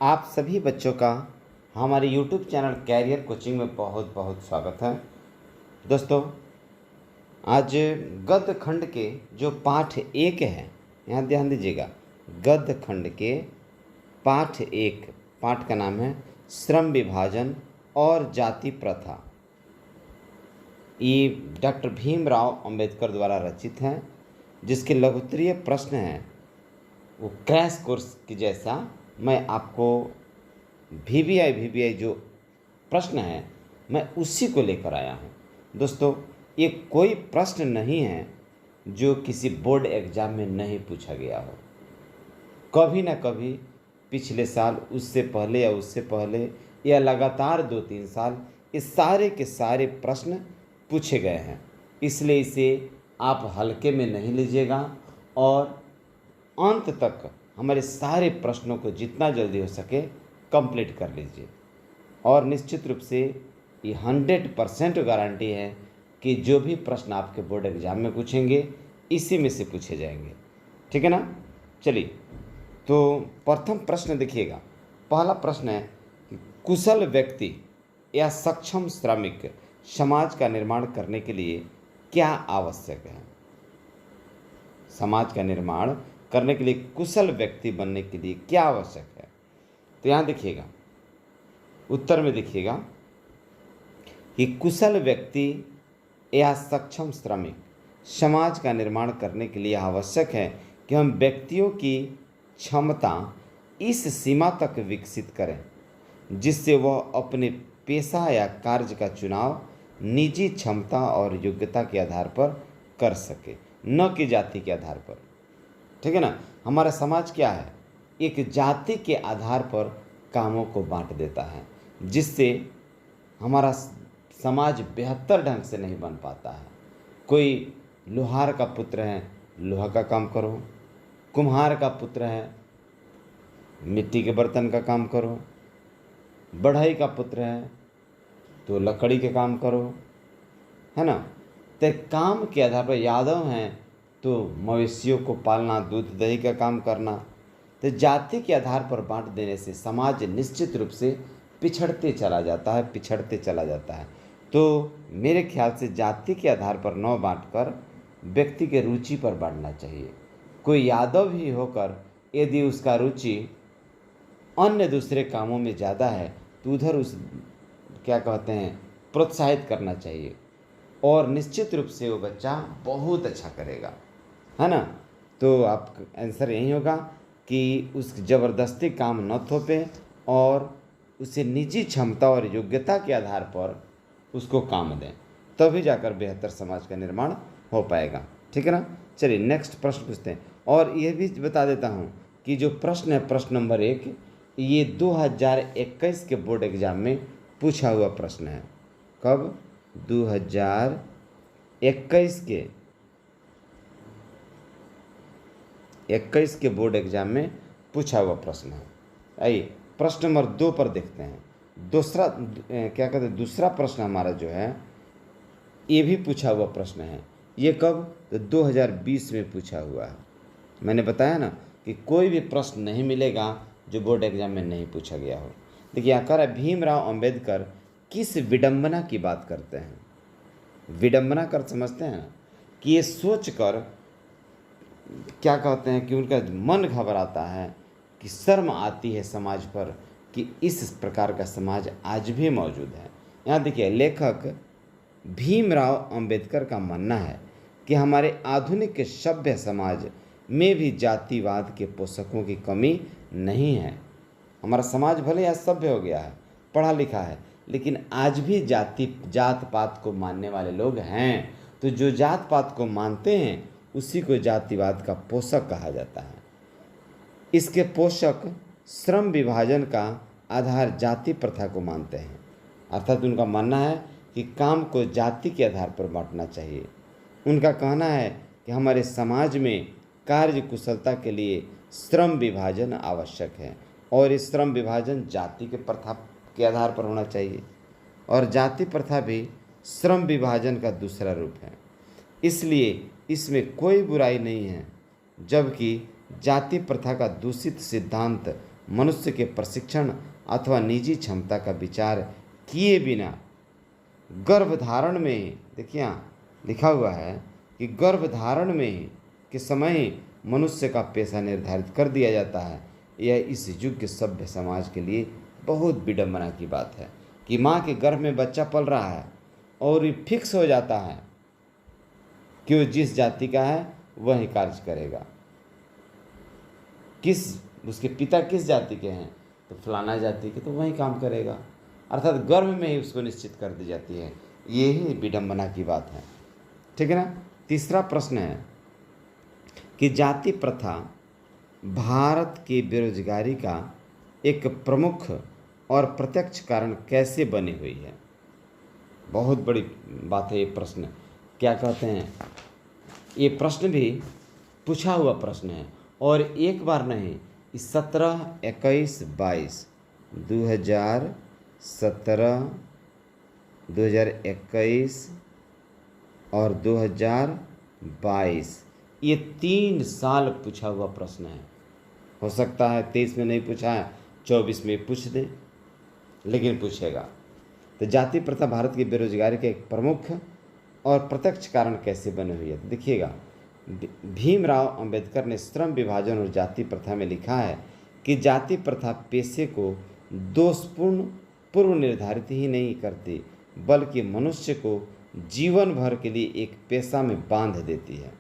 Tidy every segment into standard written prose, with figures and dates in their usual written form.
आप सभी बच्चों का हमारे YouTube चैनल कैरियर कोचिंग में बहुत बहुत स्वागत है। दोस्तों, आज गद्य खंड के जो पाठ 1 है, यहाँ ध्यान दीजिएगा। गद्य खंड के पाठ 1, पाठ का नाम है श्रम विभाजन और जाति प्रथा। ये डॉक्टर भीमराव अंबेडकर द्वारा रचित है, जिसके लघुत्तरीय प्रश्न हैं वो क्रैश कोर्स की जैसा मैं आपको वीवीआई जो प्रश्न है मैं उसी को लेकर आया हूँ। दोस्तों, ये कोई प्रश्न नहीं है जो किसी बोर्ड एग्ज़ाम में नहीं पूछा गया हो। कभी ना कभी पिछले साल, उससे पहले या उससे पहले, या लगातार 2-3 साल ये सारे के सारे प्रश्न पूछे गए हैं। इसलिए इसे आप हल्के में नहीं लीजिएगा और अंत तक हमारे सारे प्रश्नों को जितना जल्दी हो सके कंप्लीट कर लीजिए। और निश्चित रूप से ये 100% गारंटी है कि जो भी प्रश्न आपके बोर्ड एग्जाम में पूछेंगे इसी में से पूछे जाएंगे। ठीक है ना? चलिए, तो प्रथम प्रश्न देखिएगा। पहला प्रश्न है कि कुशल व्यक्ति या सक्षम श्रमिक समाज का निर्माण करने के लिए क्या आवश्यक है? समाज का निर्माण करने के लिए कुशल व्यक्ति बनने के लिए क्या आवश्यक है? तो यहाँ देखिएगा, उत्तर में देखिएगा कि कुशल व्यक्ति या सक्षम श्रमिक समाज का निर्माण करने के लिए आवश्यक है कि हम व्यक्तियों की क्षमता इस सीमा तक विकसित करें जिससे वह अपने पेशा या कार्य का चुनाव निजी क्षमता और योग्यता के आधार पर कर सके, न कि जाति के आधार पर। ठीक है ना? हमारा समाज क्या है? एक जाति के आधार पर कामों को बांट देता है, जिससे हमारा समाज बेहतर ढंग से नहीं बन पाता है। कोई लोहार का पुत्र है, लोहा का काम करो। कुम्हार का पुत्र है, मिट्टी के बर्तन का काम करो। बढ़ई का पुत्र है तो लकड़ी के काम करो, है ना? तो काम के आधार पर यादव हैं तो मवेशियों को पालना, दूध दही का काम करना। तो जाति के आधार पर बांट देने से समाज निश्चित रूप से पिछड़ते चला जाता है। तो मेरे ख्याल से जाति के आधार पर न बांटकर व्यक्ति के रुचि पर बांटना चाहिए। कोई यादव ही होकर यदि उसका रुचि अन्य दूसरे कामों में ज़्यादा है तो उधर उस प्रोत्साहित करना चाहिए और निश्चित रूप से वो बच्चा बहुत अच्छा करेगा, है ना? तो आप आंसर यही होगा कि उस ज़बरदस्ती काम न थोपे और उसे निजी क्षमता और योग्यता के आधार पर उसको काम दें, तभी जाकर बेहतर समाज का निर्माण हो पाएगा। ठीक है ना? चलिए नेक्स्ट प्रश्न पूछते हैं। और ये भी बता देता हूँ कि जो प्रश्न है, प्रश्न नंबर 1, ये 2021 के बोर्ड एग्ज़ाम में पूछा हुआ प्रश्न है। कब? 2021 के बोर्ड एग्जाम में पूछा हुआ प्रश्न है। आइए प्रश्न नंबर 2 पर देखते हैं। दूसरा प्रश्न हमारा जो है ये भी पूछा हुआ प्रश्न है। ये कब? तो 2020 में पूछा हुआ है। मैंने बताया ना कि कोई भी प्रश्न नहीं मिलेगा जो बोर्ड एग्जाम में नहीं पूछा गया हो। देखिए, यहाँ कर भीमराव अंबेडकर किस विडंबना की बात करते हैं? विडंबना कर समझते हैं कि ये सोचकर कि उनका मन घबराता है, कि शर्म आती है समाज पर कि इस प्रकार का समाज आज भी मौजूद है। यहाँ देखिए, लेखक भीमराव अंबेडकर का मानना है कि हमारे आधुनिक सभ्य समाज में भी जातिवाद के पोषकों की कमी नहीं है। हमारा समाज भले आज सभ्य हो गया है, पढ़ा लिखा है, लेकिन आज भी जात पात को मानने वाले लोग हैं। तो जो जात पात को मानते हैं उसी को जातिवाद का पोषक कहा जाता है। इसके पोषक श्रम विभाजन का आधार जाति प्रथा को मानते हैं, अर्थात उनका मानना है कि काम को जाति के आधार पर बांटना चाहिए। उनका कहना है कि हमारे समाज में कार्य कुशलता के लिए श्रम विभाजन आवश्यक है और इस श्रम विभाजन जाति के प्रथा के आधार पर होना चाहिए और जाति प्रथा भी श्रम विभाजन का दूसरा रूप है। इसलिए इसमें कोई बुराई नहीं है, जबकि जाति प्रथा का दूषित सिद्धांत मनुष्य के प्रशिक्षण अथवा निजी क्षमता का विचार किए बिना गर्भधारण में, देखिए यहाँ लिखा हुआ है कि गर्भधारण में के समय ही मनुष्य का पेशा निर्धारित कर दिया जाता है। यह इस युग के सभ्य समाज के लिए बहुत विडंबना की बात है कि माँ के गर्भ में बच्चा पल रहा है और ये फिक्स हो जाता है कि वो जिस जाति का है वही कार्य करेगा। उसके पिता किस जाति के हैं तो फलाना जाति के, तो वही काम करेगा, अर्थात गर्भ में ही उसको निश्चित कर दी जाती है। ये ही विडंबना की बात है, ठीक है ना। तीसरा प्रश्न है कि जाति प्रथा भारत की बेरोजगारी का एक प्रमुख और प्रत्यक्ष कारण कैसे बनी हुई है। बहुत बड़ी बात है ये प्रश्न। क्या कहते हैं, ये प्रश्न भी पूछा हुआ प्रश्न है और एक बार नहीं, 17, 21, 22 2017, 2021 और 2022 ये 3 साल पूछा हुआ प्रश्न है। हो सकता है 23 में नहीं पूछा है, 24 में पूछ दें, लेकिन पूछेगा। तो जाति प्रथा भारत की बेरोजगारी के एक प्रमुख और प्रत्यक्ष कारण कैसे बनी हुई है, तो देखिएगा भीमराव अंबेडकर ने श्रम विभाजन और जाति प्रथा में लिखा है कि जाति प्रथा पेशे को दोषपूर्ण पूर्व निर्धारित ही नहीं करती, बल्कि मनुष्य को जीवन भर के लिए एक पेशा में बांध देती है।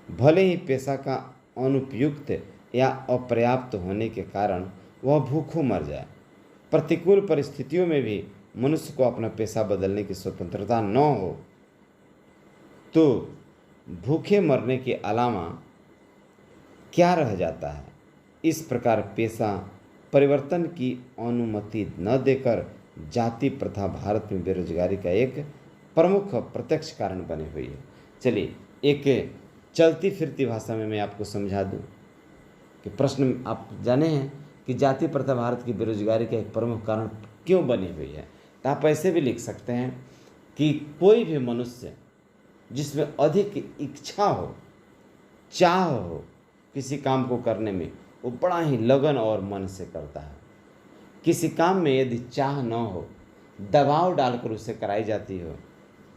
भले ही पेशा का अनुपयुक्त या अपर्याप्त होने के कारण वह भूखों मर जाए, प्रतिकूल परिस्थितियों में भी मनुष्य को अपना पेशा बदलने की स्वतंत्रता न हो तो भूखे मरने के अलावा क्या रह जाता है। इस प्रकार पेशा परिवर्तन की अनुमति न देकर जाति प्रथा भारत में बेरोजगारी का एक प्रमुख प्रत्यक्ष कारण बनी हुई है। चलिए एक चलती फिरती भाषा में मैं आपको समझा दूं कि प्रश्न आप जाने हैं कि जाति प्रथा भारत की बेरोजगारी का एक प्रमुख कारण क्यों बनी हुई है। तो आप ऐसे भी लिख सकते हैं कि कोई भी मनुष्य जिसमें अधिक इच्छा हो, चाह हो किसी काम को करने में, वो बड़ा ही लगन और मन से करता है। किसी काम में यदि चाह न हो, दबाव डालकर उसे कराई जाती हो,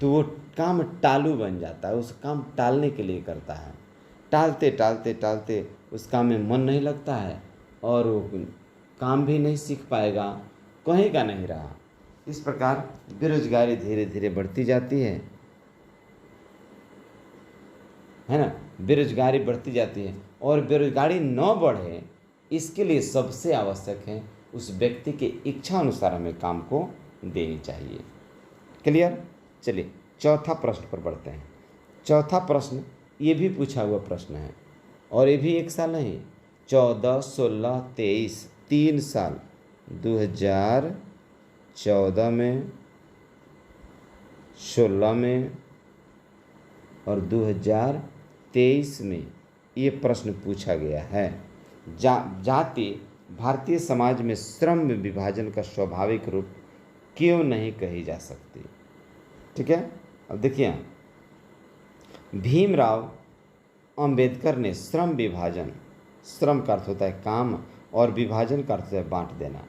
तो वो काम टालू बन जाता है, उस काम टालने के लिए करता है। टालते टालते टालते उस काम में मन नहीं लगता है और वो काम भी नहीं सीख पाएगा, कहीं का नहीं रहा। इस प्रकार बेरोजगारी धीरे धीरे बढ़ती जाती है ना, बेरोजगारी बढ़ती जाती है। और बेरोजगारी न बढ़े इसके लिए सबसे आवश्यक है उस व्यक्ति के इच्छा अनुसार हमें काम को देनी चाहिए। क्लियर। चलिए चौथा प्रश्न पर बढ़ते हैं। चौथा प्रश्न ये भी पूछा हुआ प्रश्न है और ये भी एक साल नहीं, 14, 16, 23 3 साल 2014 में, 16 में और 2023 में ये प्रश्न पूछा गया है। जाति भारतीय समाज में श्रम विभाजन का स्वाभाविक रूप क्यों नहीं कही जा सकती। ठीक है, अब देखिए भीमराव अंबेडकर ने श्रम विभाजन, श्रम का अर्थ होता है काम और विभाजन का अर्थ होता है बांट देना,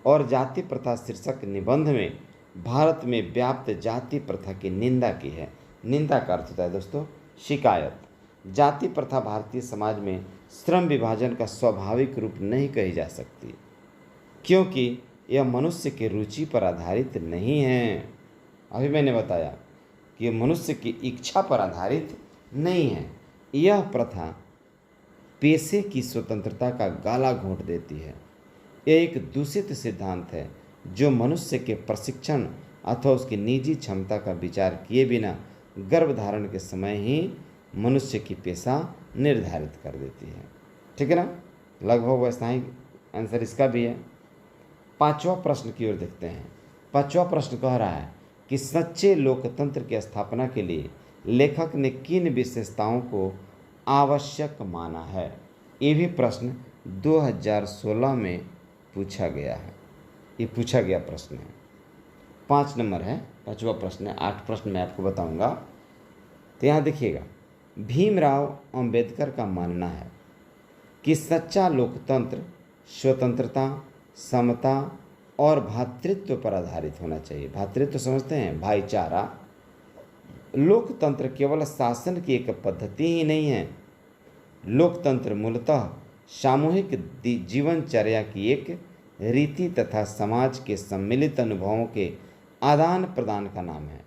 और जाति प्रथा शीर्षक निबंध में भारत में व्याप्त जाति प्रथा की निंदा की है। निंदा का अर्थ होता है दोस्तों शिकायत। जाति प्रथा भारतीय समाज में श्रम विभाजन का स्वाभाविक रूप नहीं कही जा सकती क्योंकि यह मनुष्य की रुचि पर आधारित नहीं है। अभी मैंने बताया कि यह मनुष्य की इच्छा पर आधारित नहीं है। यह प्रथा पेशे की स्वतंत्रता का गाला घोंट देती है। यह एक दूषित सिद्धांत है जो मनुष्य के प्रशिक्षण अथवा उसकी निजी क्षमता का विचार किए बिना गर्भधारण के समय ही मनुष्य की पेशा निर्धारित कर देती है। ठीक है ना, लगभग वैसा ही आंसर इसका भी है। पांचवा प्रश्न की ओर देखते हैं। पांचवा प्रश्न कह रहा है कि सच्चे लोकतंत्र की स्थापना के लिए लेखक ने किन विशेषताओं को आवश्यक माना है। ये भी प्रश्न 2016 में पूछा गया है। ये पूछा गया प्रश्न है, 5 नंबर है, 5वां प्रश्न है। 8 प्रश्न मैं आपको बताऊंगा। तो यहाँ देखिएगा, भीमराव अंबेडकर का मानना है कि सच्चा लोकतंत्र स्वतंत्रता, समता और भ्रातृत्व पर आधारित होना चाहिए। भ्रातृत्व समझते हैं, भाईचारा। लोकतंत्र केवल शासन की एक पद्धति ही नहीं है। लोकतंत्र मूलतः सामूहिक जीवनचर्या की एक रीति तथा समाज के सम्मिलित अनुभवों के आदान प्रदान का नाम है।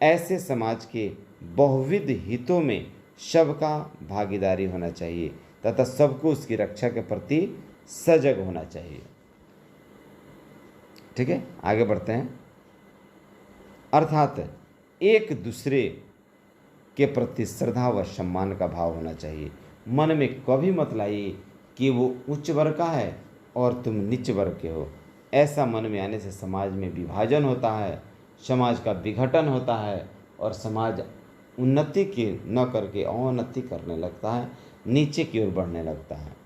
ऐसे समाज के बहुविध हितों में सबका भागीदारी होना चाहिए तथा सबको उसकी रक्षा के प्रति सजग होना चाहिए। ठीक है, आगे बढ़ते हैं। अर्थात एक दूसरे के प्रति श्रद्धा व सम्मान का भाव होना चाहिए। मन में कभी मत लाइए कि वो उच्च वर्ग का है और तुम नीच वर्ग के हो। ऐसा मन में आने से समाज में विभाजन होता है, समाज का विघटन होता है और समाज उन्नति की न करके अवनति करने लगता है, नीचे की ओर बढ़ने लगता है।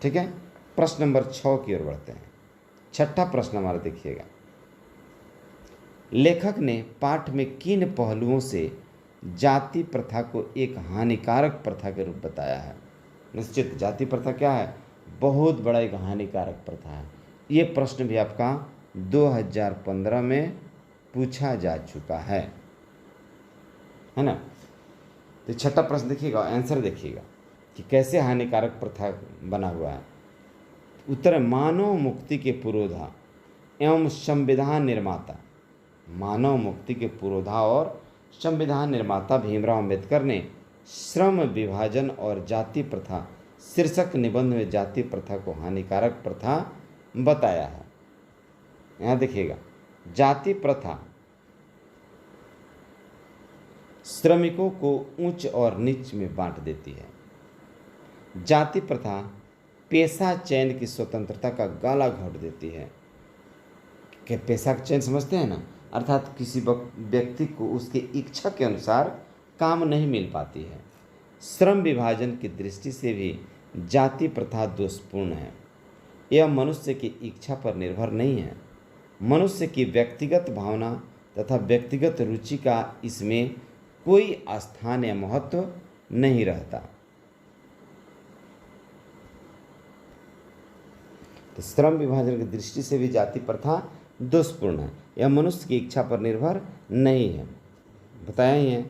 ठीक है, प्रश्न नंबर 6 की ओर बढ़ते हैं। छठा प्रश्न हमारा देखिएगा। लेखक ने पाठ में किन पहलुओं से जाति प्रथा को एक हानिकारक प्रथा के रूप बताया है? निश्चित जाति प्रथा क्या है? बहुत बड़ा एक हानिकारक प्रथा है। ये प्रश्न भी आपका 2015 में पूछा जा चुका है ना। तो छठा प्रश्न देखिएगा, आंसर देखिएगा कि कैसे हानिकारक प्रथा बना हुआ है। उत्तर है मानव मुक्ति के पुरोधा एवं संविधान निर्माता। मानव मुक्ति के पुरोधा और संविधान निर्माता भीमराव अंबेडकर ने श्रम विभाजन और जाति प्रथा शीर्षक निबंध में जाति प्रथा को हानिकारक प्रथा बताया है। यहाँ देखिएगा, जाति प्रथा श्रमिकों को ऊंच और नीच में बांट देती है। जाति प्रथा पेशा चयन की स्वतंत्रता का गला घोट देती है। क्या पेशा चयन समझते हैं ना? अर्थात किसी व्यक्ति को उसकी इच्छा के अनुसार काम नहीं मिल पाती है। श्रम विभाजन की दृष्टि से भी जाति प्रथा दोषपूर्ण है। यह मनुष्य की इच्छा पर निर्भर नहीं है। मनुष्य की व्यक्तिगत भावना तथा व्यक्तिगत रुचि का इसमें कोई स्थान या महत्व नहीं रहता। तो श्रम विभाजन की दृष्टि से भी जाति प्रथा दोषपूर्ण है। यह मनुष्य की इच्छा पर निर्भर नहीं है, बताया ही है।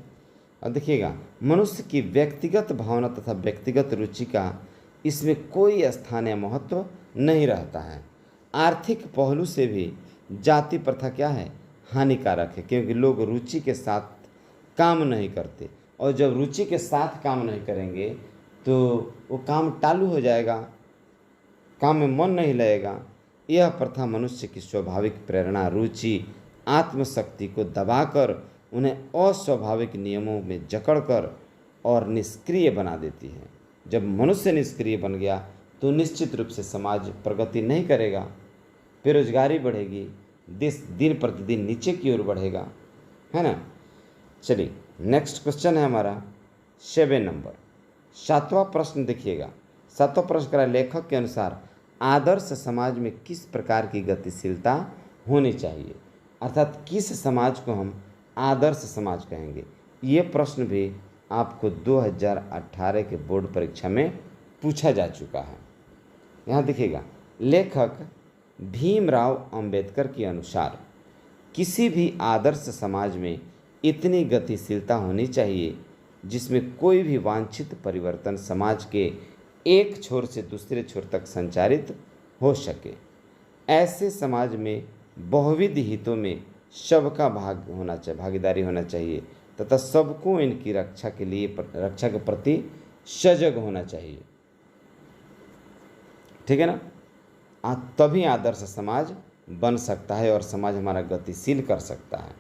और देखिएगा, मनुष्य की व्यक्तिगत भावना तथा व्यक्तिगत रुचि का इसमें कोई स्थान या महत्व नहीं रहता है। आर्थिक पहलू से भी जाति प्रथा क्या है? हानिकारक है, क्योंकि लोग रुचि के साथ काम नहीं करते, और जब रुचि के साथ काम नहीं करेंगे तो वो काम टालू हो जाएगा, काम में मन नहीं लगेगा। यह प्रथा मनुष्य की स्वाभाविक प्रेरणा, रुचि, आत्मशक्ति को दबाकर उन्हें अस्वाभाविक नियमों में जकड़कर और निष्क्रिय बना देती है। जब मनुष्य निष्क्रिय बन गया तो निश्चित रूप से समाज प्रगति नहीं करेगा, बेरोजगारी बढ़ेगी, देश दिन प्रतिदिन नीचे की ओर बढ़ेगा, है ना। चलिए नेक्स्ट क्वेश्चन है हमारा 7 नंबर। 7वां प्रश्न देखिएगा। 7वां प्रश्न करा, लेखक के अनुसार आदर्श समाज में किस प्रकार की गतिशीलता होनी चाहिए? अर्थात किस समाज को हम आदर्श समाज कहेंगे? ये प्रश्न भी आपको 2018 के बोर्ड परीक्षा में पूछा जा चुका है। यहाँ देखिएगा, लेखक भीमराव अंबेडकर के अनुसार किसी भी आदर्श समाज में इतनी गतिशीलता होनी चाहिए जिसमें कोई भी वांछित परिवर्तन समाज के एक छोर से दूसरे छोर तक संचारित हो सके। ऐसे समाज में बहुविध हितों में सबका भागीदारी होना चाहिए तथा सबको इनकी रक्षा के प्रति सजग होना चाहिए। ठीक है ना। तभी आदर्श समाज बन सकता है और समाज हमारा गतिशील कर सकता है।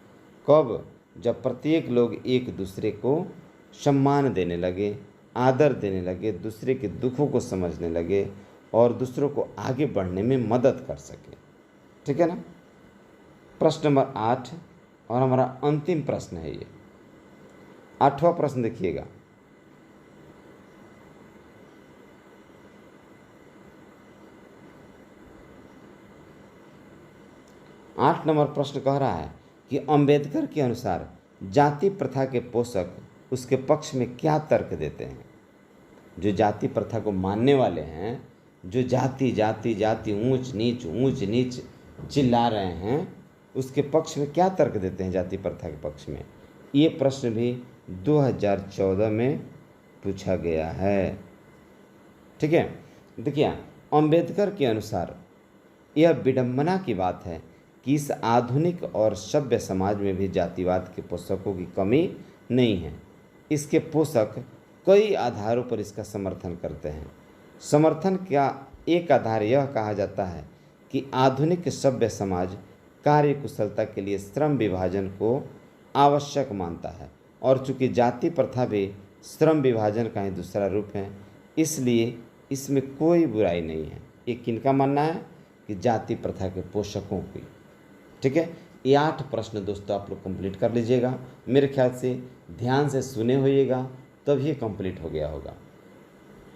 कब? जब प्रत्येक लोग एक दूसरे को सम्मान देने लगे, आदर देने लगे, दूसरे के दुखों को समझने लगे और दूसरों को आगे बढ़ने में मदद कर सके। ठीक है ना। प्रश्न नंबर 8 और हमारा अंतिम प्रश्न है ये। 8वां प्रश्न देखिएगा। आठ नंबर प्रश्न कह रहा है कि अंबेडकर के अनुसार जाति प्रथा के पोषक उसके पक्ष में क्या तर्क देते हैं। जो जाति प्रथा को मानने वाले हैं जो जाति जाति जाति ऊंच नीच चिल्ला रहे हैं, उसके पक्ष में क्या तर्क देते हैं जाति प्रथा के पक्ष में? ये प्रश्न भी 2014 में पूछा गया है। ठीक है, देखिए अंबेडकर के अनुसार यह विडंबना की बात है कि इस आधुनिक और सभ्य समाज में भी जातिवाद के पोषकों की कमी नहीं है। इसके पोषक कई आधारों पर इसका समर्थन करते हैं। समर्थन का एक आधार यह कहा जाता है कि आधुनिक सभ्य समाज कार्य कुशलता के लिए श्रम विभाजन को आवश्यक मानता है, और चूंकि जाति प्रथा भी श्रम विभाजन का ही दूसरा रूप है, इसलिए इसमें कोई बुराई नहीं है। ये किनका मानना है? कि जाति प्रथा के पोषकों की। ठीक है, ये 8 प्रश्न दोस्तों आप लोग कंप्लीट कर लीजिएगा। मेरे ख्याल से ध्यान से सुने होइएगा, तब ये कंप्लीट हो गया होगा।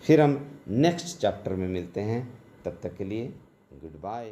फिर हम नेक्स्ट चैप्टर में मिलते हैं, तब तक के लिए गुड बाय।